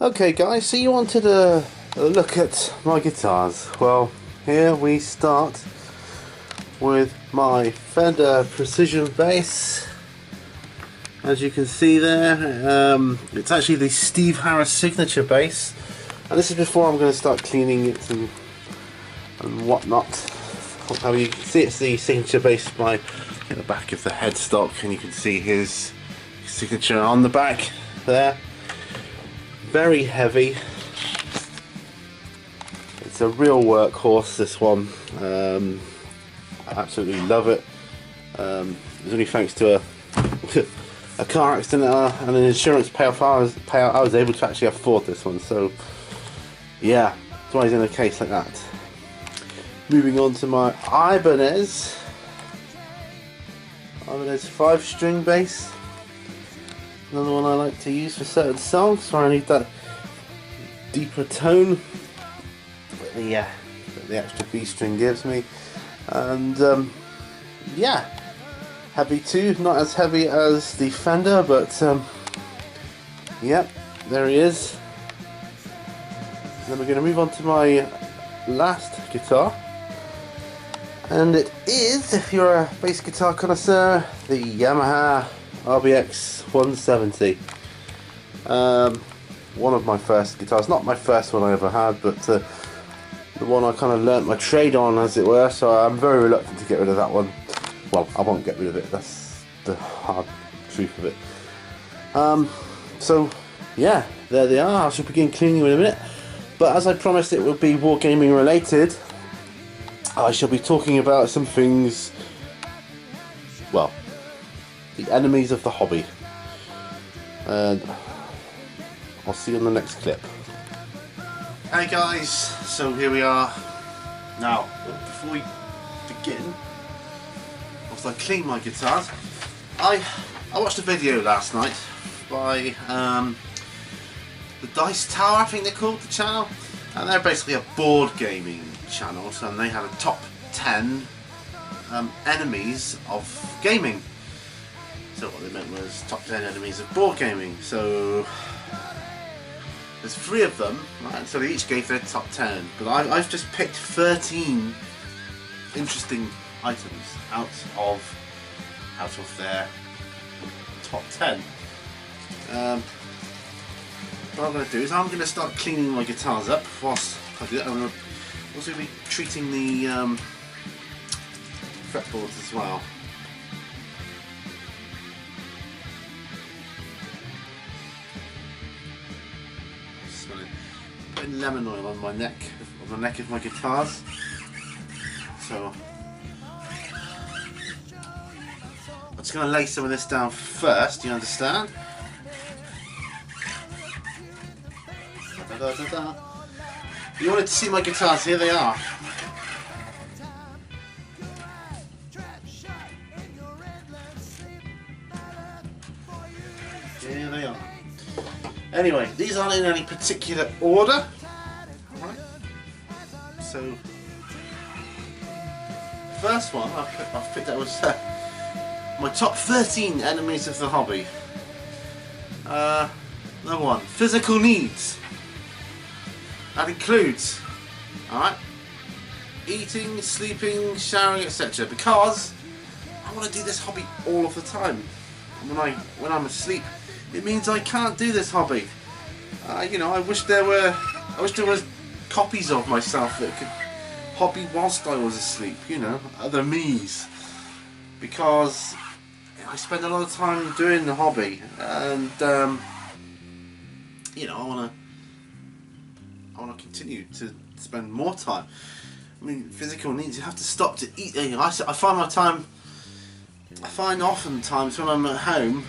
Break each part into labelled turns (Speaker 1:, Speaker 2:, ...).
Speaker 1: Okay guys, so you wanted a look at my guitars. Well, here we start with my Fender Precision Bass. As you can see there, it's actually the Steve Harris signature bass. And this is before I'm going to start cleaning it and whatnot. How you can see it's the signature bass by the back of the headstock, and you can see his signature on the back there. Very heavy. It's a real workhorse, this one. I absolutely love it. It's only thanks to a car accident and an insurance payout I was able to actually afford this one. So yeah, that's why he's in a case like that. Moving on to my Ibanez 5-string bass. Another one I like to use for certain songs, so I need that deeper tone that the extra B string gives me. And yeah, heavy too, not as heavy as the Fender, but yep, there he is. Then we're going to move on to my last guitar, and it is, if you're a bass guitar connoisseur, the Yamaha RBX 170. One of my first guitars, not my first one I ever had, but the one I kind of learnt my trade on, as it were, so I'm very reluctant to get rid of that one. Well, I won't get rid of it, that's the hard truth of it. So yeah, there they are. I shall begin cleaning them in a minute, but as I promised it would be wargaming related, I shall be talking about some things, well, the enemies of the hobby, and I'll see you on the next clip. Hey guys, so here we are. Now, before we begin, whilst I clean my guitars, I watched a video last night by the Dice Tower, I think they're called, the channel, and they're basically a board gaming channel, so they had a top 10 enemies of gaming. So what they meant was top 10 enemies of board gaming. So there's 3 of them, right? So they each gave their top 10, but I've just picked 13 interesting items out of their top 10. What I'm going to do is I'm going to start cleaning my guitars up. Whilst I do that, I'm also going to be treating the fretboards as well. Putting lemon oil on the neck of my guitars. So I'm just going to lay some of this down first. You understand? Da, da, da. You wanted to see my guitars? Here they are. Here they are. Anyway, these aren't in any particular order. Alright. So, first one I've picked out was my top 13 enemies of the hobby. Number 1, physical needs. That includes, alright, eating, sleeping, showering, etc. Because I want to do this hobby all of the time. When I'm asleep, it means I can't do this hobby. You know, I wish there was copies of myself that could hobby whilst I was asleep. You know, other me's. Because I spend a lot of time doing the hobby, and you know, I want to continue to spend more time. I mean, physical needs, you have to stop to eat. You know, I find oftentimes when I'm at home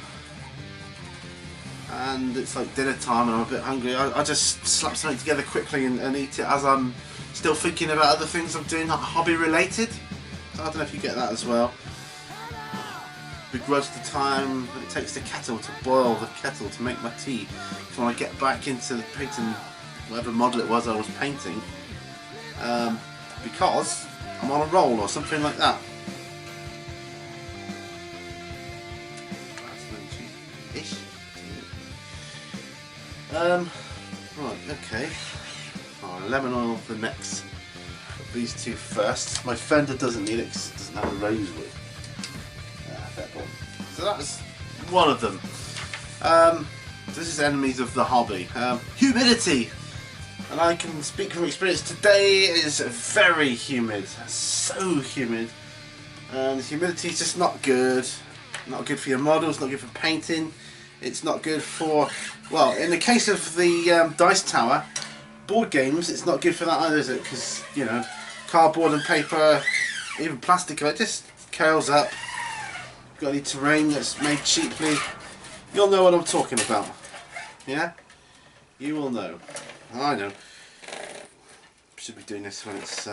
Speaker 1: and it's like dinner time and I'm a bit hungry, I just slap something together quickly and eat it as I'm still thinking about other things I'm doing, not hobby related. So I don't know if you get that as well. Begrudge the time that it takes the kettle to boil the kettle to make my tea. So when I get back into the painting, whatever model it was I was painting, because I'm on a roll or something like that. That's ish. Right, okay. Oh, lemon oil for the next. These two first. My fender doesn't need it because it doesn't have a rosewood. Fair point. So that's one of them. This is enemies of the hobby. Humidity! And I can speak from experience. Today is very humid. So humid. And humidity is just not good. Not good for your models, not good for painting. It's not good for, well, in the case of the Dice Tower, board games, it's not good for that either, is it? Because, you know, cardboard and paper, even plastic, it just curls up. You've got any terrain that's made cheaply. You'll know what I'm talking about. Yeah? You will know. I know. Should be doing this when it's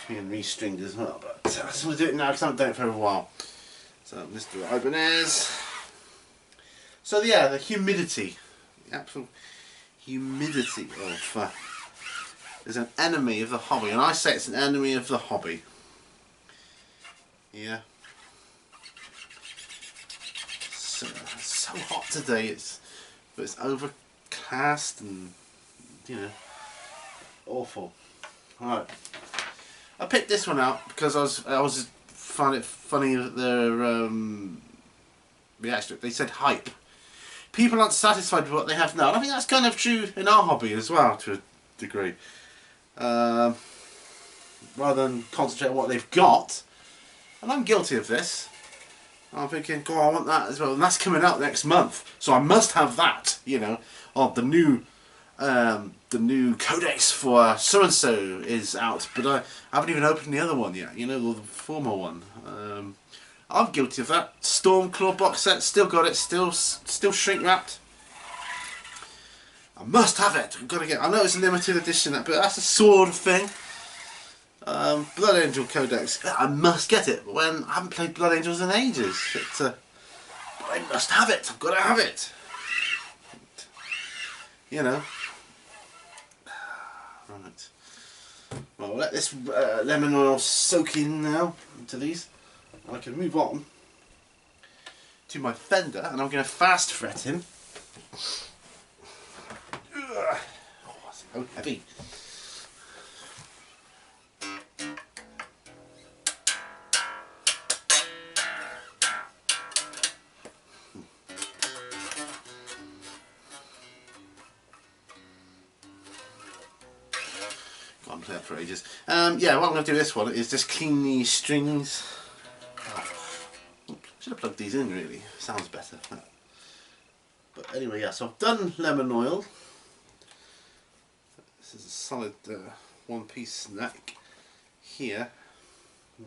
Speaker 1: being restringed as well, but I just want to do it now because I haven't done it for a while. So Mr. Ibanez. So yeah, the humidity, the absolute humidity of is an enemy of the hobby, and I say it's an enemy of the hobby. Yeah. So, it's so hot today. But it's overcast and, you know, awful. Right. I picked this one out because I was find it funny that their reaction. They said hype. People aren't satisfied with what they have now. And I think that's kind of true in our hobby as well, to a degree. Rather than concentrate on what they've got, and I'm guilty of this. I'm thinking, God, I want that as well, and that's coming out next month, so I must have that. You know, the new codex for so and so is out, but I haven't even opened the other one yet. You know, the former one. I'm guilty of that. Stormclaw box set, still got it, still shrink wrapped. I must have it. I've got to get. I know it's a limited edition, but that's the sort of thing. Blood Angel Codex. I must get it. When I haven't played Blood Angels in ages, but I must have it. I've got to have it. You know. Right. Well, we'll let this lemon oil soak in now into these. I can move on to my fender, and I'm going to fast fret him. Oh, so heavy. I'll play that for ages. Yeah, what I'm going to do this one is just clean these strings. Should have plugged these in, really. Sounds better. But anyway, yeah, so I've done lemon oil. This is a solid one-piece snack here,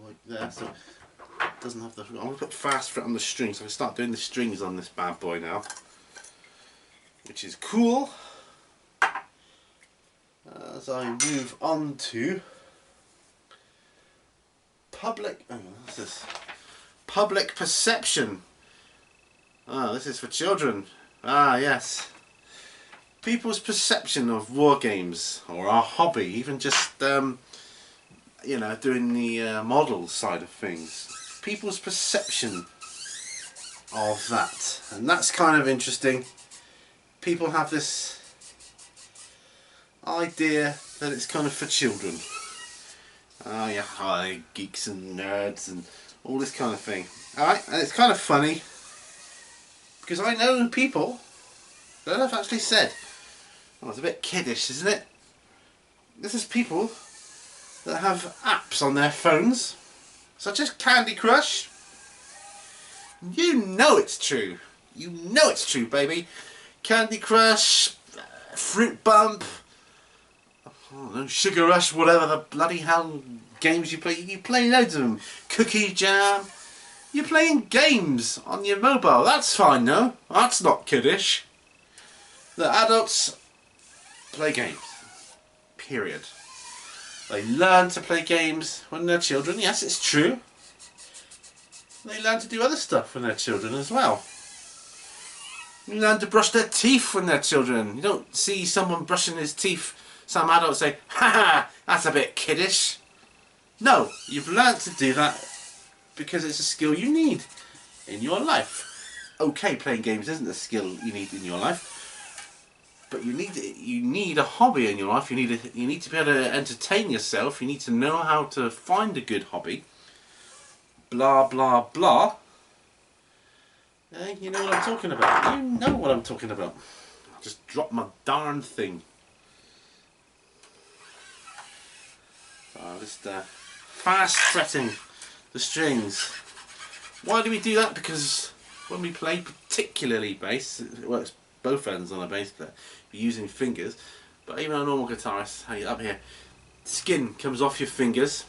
Speaker 1: like there. So it doesn't have the. I'm going to put fast fret on the strings. So I can start doing the strings on this bad boy now, which is cool. As I move on to public. Oh, what's this? Public perception. Ah, this is for children. Ah, yes. People's perception of war games or our hobby, even just you know, doing the model side of things. People's perception of that, and that's kind of interesting. People have this idea that it's kind of for children. Oh yeah, hi geeks and nerds and all this kind of thing. Alright, and it's kind of funny because I know people that have actually said, oh, it's a bit kiddish, isn't it? This is people that have apps on their phones, such as Candy Crush. You know it's true. You know it's true, baby. Candy Crush, Fruit Bump, oh, Sugar Rush, whatever the bloody hell games you play. You play loads of them. Cookie Jam. You're playing games on your mobile. That's fine, no? That's not kiddish. The adults play games. Period. They learn to play games when they're children. Yes, it's true. They learn to do other stuff when they're children as well. You learn to brush their teeth when they're children. You don't see someone brushing his teeth, some adult say, ha ha, that's a bit kiddish. No, you've learned to do that because it's a skill you need in your life. Okay, playing games isn't a skill you need in your life, But you need a hobby in your life. You need to be able to entertain yourself. You need to know how to find a good hobby. Blah blah blah. You know what I'm talking about. You know what I'm talking about. I just dropped my darn thing. So I'm just fast fretting the strings. Why do we do that? Because when we play, particularly bass, it works both ends on a bass player. You're using fingers, but even a normal guitarist, up here, skin comes off your fingers,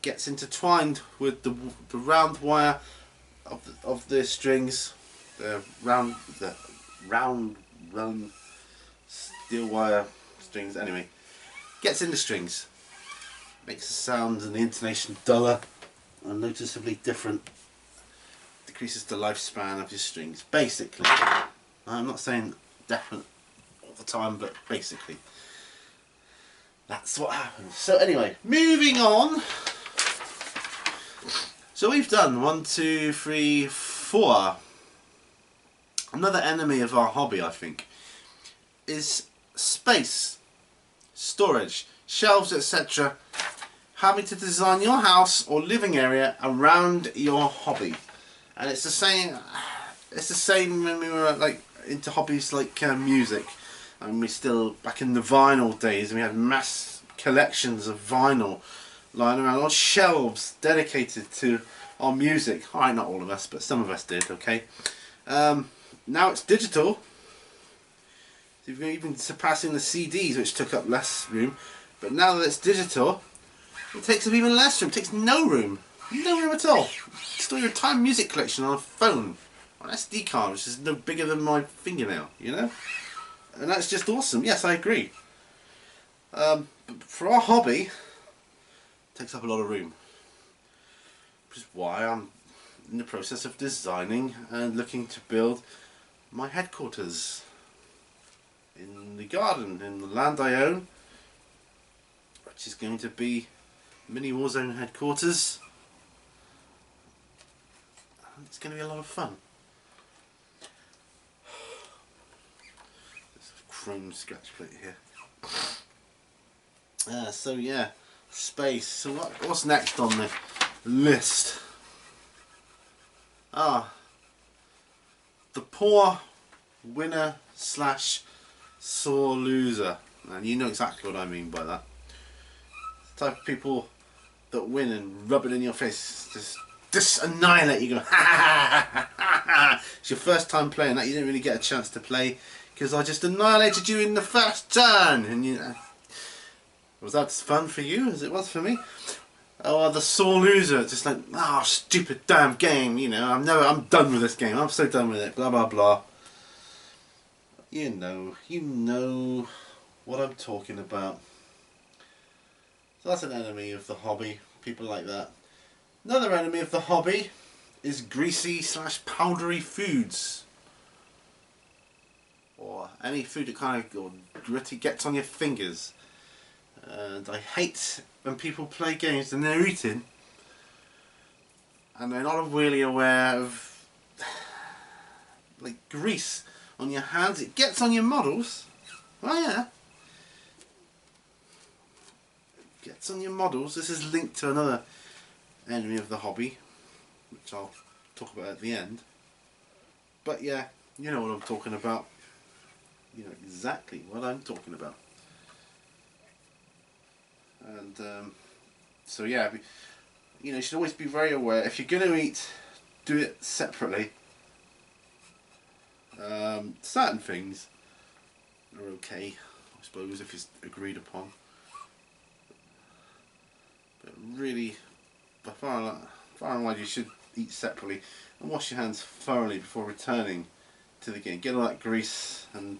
Speaker 1: gets intertwined with the round wire of the strings, the round steel wire strings. Anyway, gets in the strings, makes the sound and the intonation duller and noticeably different. Decreases the lifespan of your strings. Basically, I'm not saying definite all the time, but basically, that's what happens. So anyway, moving on. So we've done 1, 2, 3, 4. Another enemy of our hobby, I think, is space, storage, shelves, etc. Having to design your house or living area around your hobby. And it's the same. It's the same when we were like into hobbies like music, and we still back in the vinyl days. We had mass collections of vinyl lying around on shelves dedicated to our music. Alright, not all of us, but some of us did. Okay. Now it's digital. You've even surpassing the CDs, which took up less room. But now that it's digital, it takes up even less room. It takes no room. No room at all. Store your entire music collection on a phone, on an SD card, which is no bigger than my fingernail, you know? And that's just awesome. Yes, I agree. But for our hobby, it takes up a lot of room. Which is why I'm in the process of designing and looking to build my headquarters in the garden, in the land I own, which is going to be mini Warzone headquarters. It's going to be a lot of fun. There's a chrome scratch plate here. So yeah, space. So what's next on the list? The poor winner slash sore loser. And you know exactly what I mean by that. The type of people that win and rub it in your face, just annihilate you. Go, ha ha ha ha ha. It's your first time playing that. You didn't really get a chance to play because I just annihilated you in the first turn. And you was that as fun for you as it was for me? Oh, the sore loser, just like, oh, stupid damn game, you know, I'm done with this game, I'm so done with it, blah blah blah. You know what I'm talking about. So that's an enemy of the hobby, people like that. Another enemy of the hobby is greasy slash powdery foods. Or any food that kind of gritty gets on your fingers. And I hate when people play games and they're eating and they're not really aware of like grease on your hands. It gets on your models. Oh yeah. It gets on your models. This is linked to another enemy of the hobby, which I'll talk about at the end. But yeah, you know what I'm talking about. You know exactly what I'm talking about. And so yeah, you know, you should always be very aware. If you're going to eat, do it separately. Certain things are okay, I suppose, if it's agreed upon. But really, by far and wide, you should eat separately and wash your hands thoroughly before returning to the game. Get all that grease and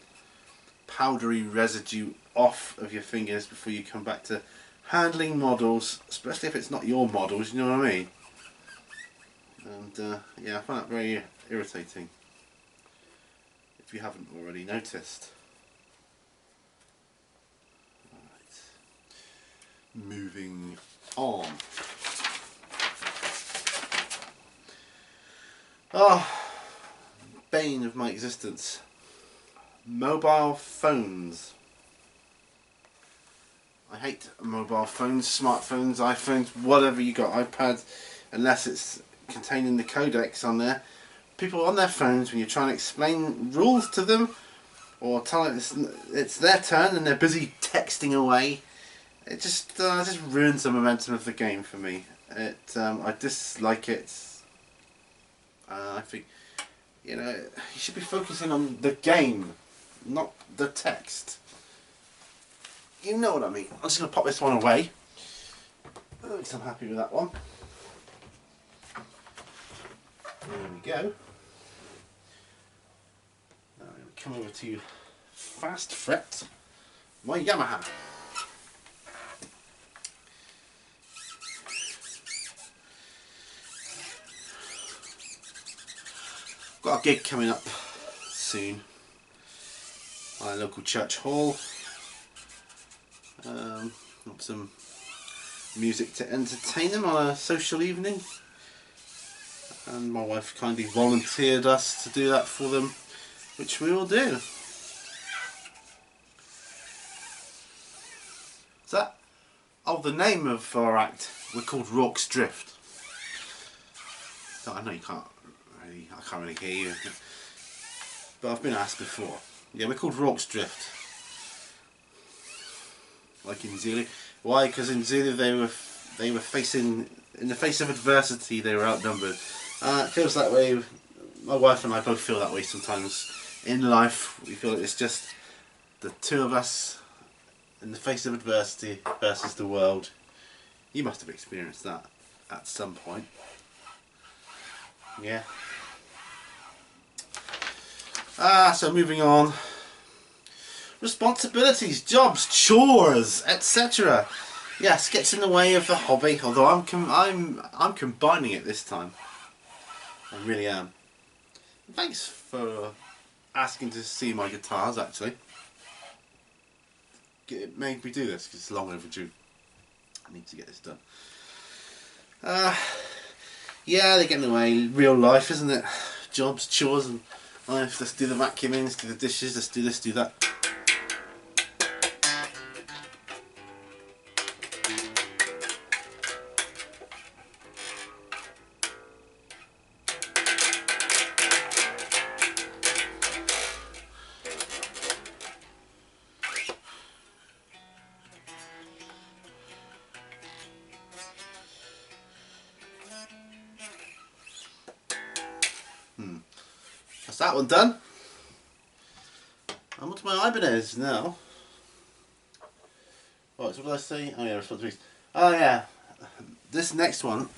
Speaker 1: powdery residue off of your fingers before you come back to handling models, especially if it's not your models, you know what I mean? And yeah, I find that very irritating, if you haven't already noticed. Right. Moving on. Bane of my existence. Mobile phones. I hate mobile phones, smartphones, iPhones, whatever you got, iPads, unless it's containing the codecs on there. People on their phones, when you're trying to explain rules to them, or tell them it's their turn and they're busy texting away, it just ruins the momentum of the game for me. I dislike it. I think, you should be focusing on the game, not the text. You know what I mean. I'm just going to pop this one away. At least I'm happy with that one. There we go. Now we come over to Fast Fret, my Yamaha. Got a gig coming up soon at a local church hall. Got some music to entertain them on a social evening, and my wife kindly volunteered us to do that for them, which we will do. Is that? Oh, the name of our act, we're called Rorke's Drift. I know I can't really hear you, but I've been asked before. Yeah, we're called Rorke's Drift. Like in Zulu. Why? Because in Zulu they were facing, in the face of adversity, they were outnumbered. It feels that way. My wife and I both feel that way sometimes in life. We feel it's just the two of us in the face of adversity versus the world. You must have experienced that at some point. Yeah. So moving on. Responsibilities, jobs, chores, etc. Yes, gets in the way of the hobby. Although I'm combining it this time. I really am. Thanks for asking to see my guitars. Actually, it made me do this because it's long overdue. I need to get this done. Yeah, they get in the way. Real life, isn't it? Jobs, chores, and life. Let's do the vacuuming. Let's do the dishes. Let's do this, do that. That's that one done. I'm onto my Ibanez now. Right, so what did I say? Oh yeah, responsibilities. Oh yeah, this next one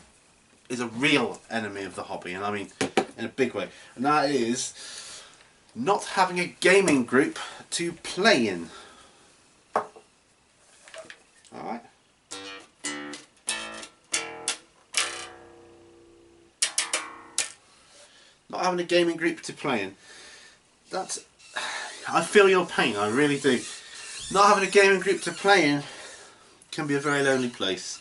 Speaker 1: is a real enemy of the hobby, and I mean in a big way. And that is not having a gaming group to play in. Alright. Not having a gaming group to play in. That's... I feel your pain, I really do. Not having a gaming group to play in can be a very lonely place.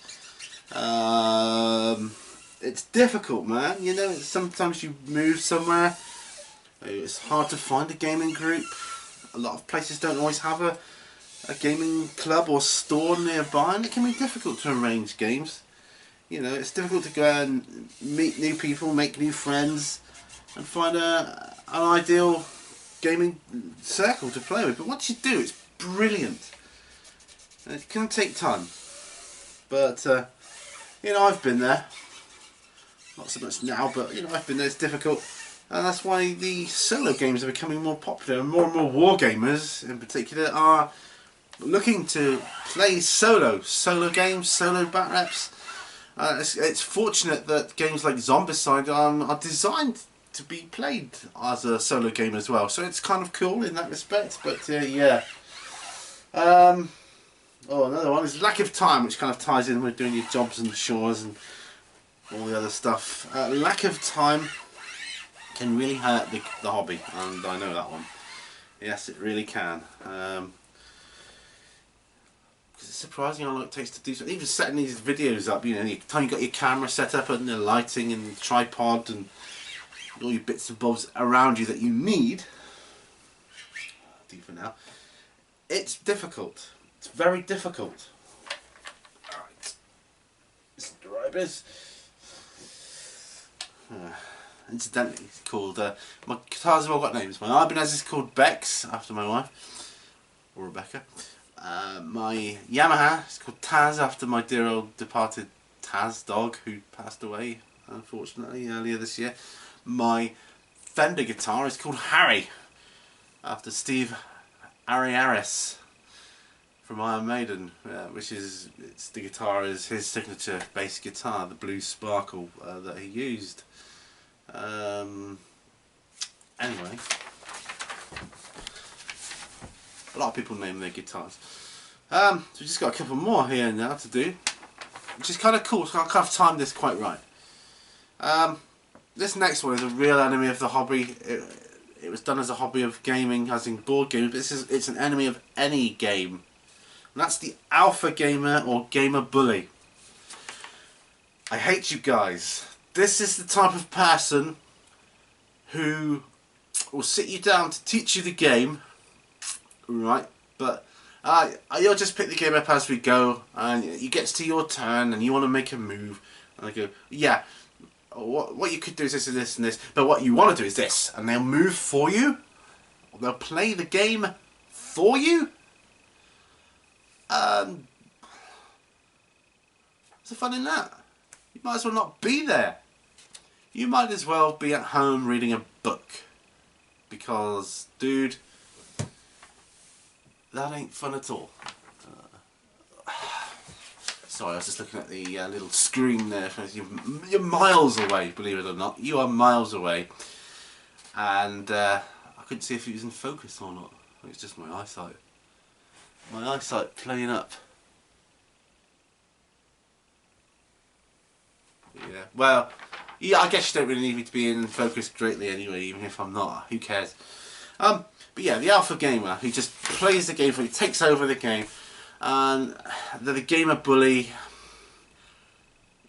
Speaker 1: It's difficult, man. You know, sometimes you move somewhere, it's hard to find a gaming group. A lot of places don't always have a gaming club or store nearby, and it can be difficult to arrange games. You know, it's difficult to go out and meet new people, make new friends, and find an ideal gaming circle to play with. But once you do, it's brilliant. And it can take time. But, you know, I've been there. Not so much now, but, you know, I've been there. It's difficult. And that's why the solo games are becoming more popular. And more wargamers, in particular, are looking to play solo games, solo bat reps. It's fortunate that games like Zombicide are designed to be played as a solo game as well, so it's kind of cool in that respect. But yeah. Oh, another one is lack of time, which kind of ties in with doing your jobs and chores and all the other stuff. Lack of time can really hurt the hobby, and I know that one. Yes, it really can. It's surprising how long it takes to do something. Even setting these videos up, you know, you got your camera set up and the lighting and tripod and all your bits and bobs around you that you need. to for now. It's difficult. It's very difficult. Alright. Subscribers. Incidentally, it's called, my guitars have all got names. My Ibanez is called Bex, after my wife, or Rebecca. My Yamaha is called Taz, after my dear old departed Taz dog, who passed away, unfortunately, earlier this year. My Fender guitar is called Harry, after Steve Ariaris from Iron Maiden, which is, the guitar is his signature bass guitar, the blue sparkle that he used. Anyway, a lot of people name their guitars. So we've just got a couple more here now to do, which is kind of cool, so I kind of timed this quite right. This next one is a real enemy of the hobby. It was done as a hobby of gaming, as in board games, but it's an enemy of any game. And that's the alpha gamer or gamer bully. I hate you guys. This is the type of person who will sit you down to teach you the game, right? But you'll just pick the game up as we go, and it gets to your turn, and you want to make a move, and I go, yeah, what you could do is this and this and this, but what you want to do is this, and they'll move for you, or they'll play the game for you. What's the fun in that? You might as well not be there. You might as well be at home reading a book, because, dude, that ain't fun at all. Sorry, I was just looking at the little screen there. You're miles away, believe it or not. You are miles away. And I couldn't see if it was in focus or not. I think it's just my eyesight. My eyesight playing up. Yeah, well, yeah, I guess you don't really need me to be in focus greatly anyway, even if I'm not. Who cares? But yeah, the alpha gamer who just plays the game for you, takes over the game, and they're the gamer bully.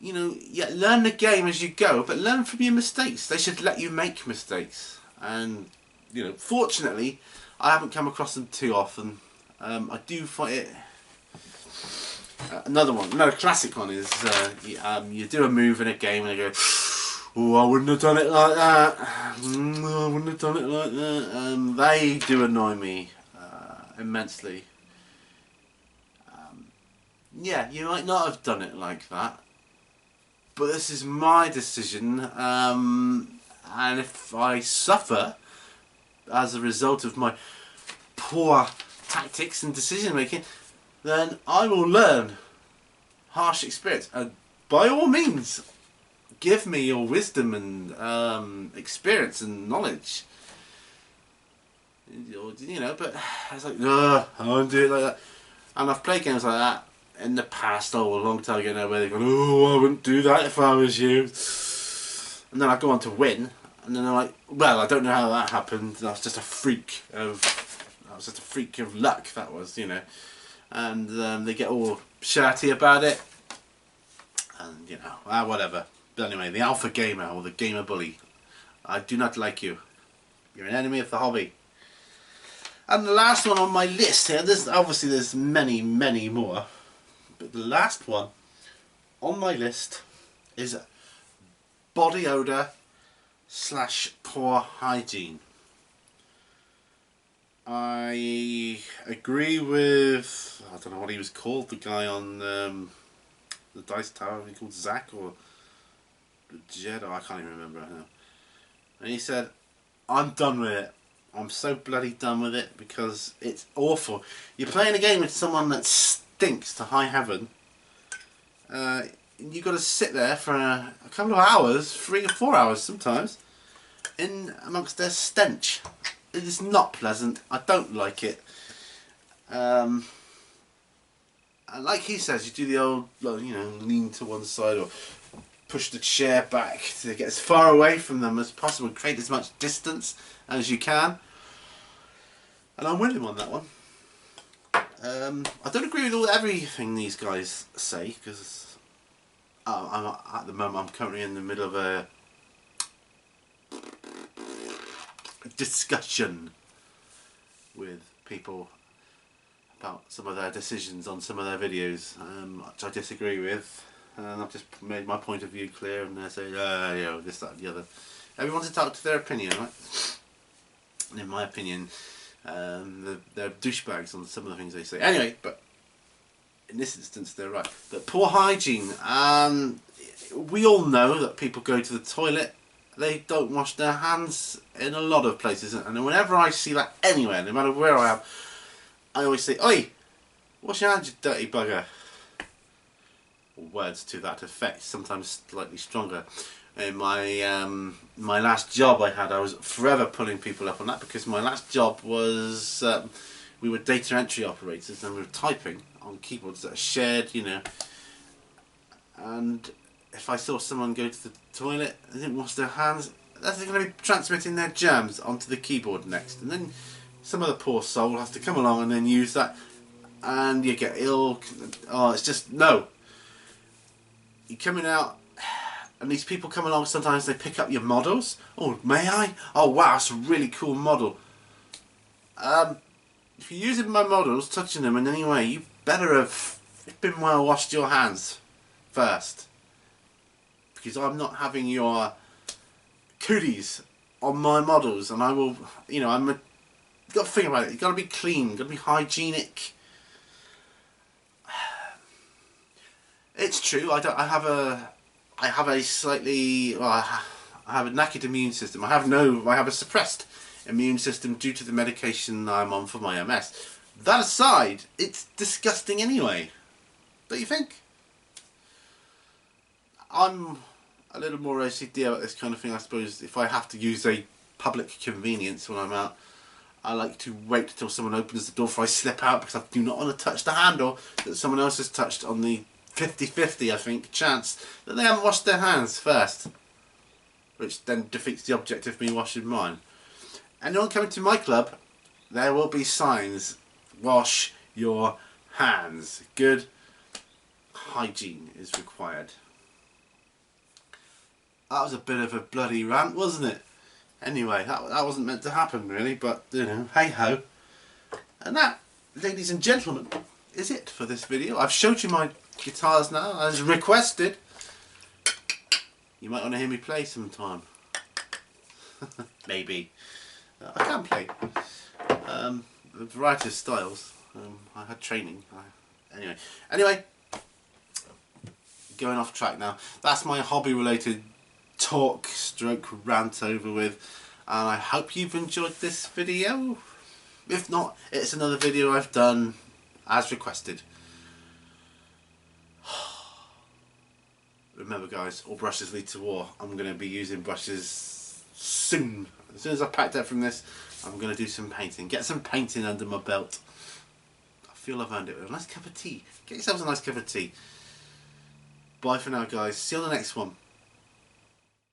Speaker 1: You know, yeah, learn the game as you go, but learn from your mistakes. They should let you make mistakes, and you know, fortunately, I haven't come across them too often. I do find it. Another classic one is you do a move in a game and you go, oh, I wouldn't have done it like that. I wouldn't have done it like that. They do annoy me immensely. Yeah, you might not have done it like that, but this is my decision, and if I suffer as a result of my poor tactics and decision making, then I will learn harsh experience. And by all means, give me your wisdom and experience and knowledge. You know, but it's like, I won't do it like that. And I've played games like that in the past, a long time ago now, where they go, oh, I wouldn't do that if I was you. And then I go on to win, and then I'm like, well, I don't know how that happened. That was just a freak of luck, that was, you know. And they get all shouty about it, and you know, whatever. But anyway, the alpha gamer or the gamer bully, I do not like you. You're an enemy of the hobby. And the last one on my list here, there's many more, but the last one on my list is body odour / poor hygiene. I agree with, I don't know what he was called, the guy on the Dice Tower, he called Zach or Jed, I can't even remember now. And he said, I'm done with it. I'm so bloody done with it because it's awful. You're playing a game with someone that stinks to high heaven. You've got to sit there for a couple of hours, 3 or 4 hours sometimes, in amongst their stench. It is not pleasant. I don't like it. And like he says, you do the old, you know, lean to one side or push the chair back to get as far away from them as possible, create as much distance as you can. And I'm with him on that one. I don't agree with everything these guys say, because at the moment I'm currently in the middle of a discussion with people about some of their decisions on some of their videos, which I disagree with, and I've just made my point of view clear, and they say, you know, this, that and the other. Everyone's entitled to their opinion, right? And in my opinion, they're douchebags on some of the things they say. Anyway, but in this instance they're right. But poor hygiene. We all know that people go to the toilet, they don't wash their hands in a lot of places, and whenever I see that anywhere, no matter where I am, I always say, "Oi, wash your hands, you dirty bugger." Or words to that effect, sometimes slightly stronger. In my last job I had, I was forever pulling people up on that, because my last job was we were data entry operators, and we were typing on keyboards that are shared, you know. And if I saw someone go to the toilet and didn't wash their hands, that's going to be transmitting their germs onto the keyboard next, and then some other poor soul has to come along and then use that, and you get ill. Oh, it's just no. You're coming out, and these people come along, sometimes they pick up your models. Oh, may I? Oh wow, that's a really cool model. If you're using my models, touching them in any way, you better have been well washed your hands first. Because I'm not having your cooties on my models, and I will, you know, you've got to think about it, you've got to be clean, you've got to be hygienic. It's true, I have a slightly, well, I have a knackered immune system. I have a suppressed immune system due to the medication I'm on for my MS. That aside, it's disgusting anyway. Don't you think? I'm a little more OCD about this kind of thing, I suppose. If I have to use a public convenience when I'm out, I like to wait till someone opens the door before I slip out, because I do not want to touch the handle that someone else has touched, on the 50-50, I think, chance that they haven't washed their hands first. Which then defeats the object of me washing mine. Anyone coming to my club, there will be signs. Wash your hands. Good hygiene is required. That was a bit of a bloody rant, wasn't it? Anyway, that wasn't meant to happen really, but you know, hey ho. And that, ladies and gentlemen, is it for this video. I've showed you my guitars now, as requested. You might want to hear me play sometime. Maybe. I can play. A variety of styles. I had training. Anyway, going off track now. That's my hobby related talk stroke rant over with, and I hope you've enjoyed this video. If not, it's another video I've done as requested. Remember guys, all brushes lead to war. I'm going to be using brushes soon. As soon as I've packed up from this, I'm going to do some painting. Get some painting under my belt. I feel I've earned it with a nice cup of tea. Get yourselves a nice cup of tea. Bye for now guys. See you on the next one.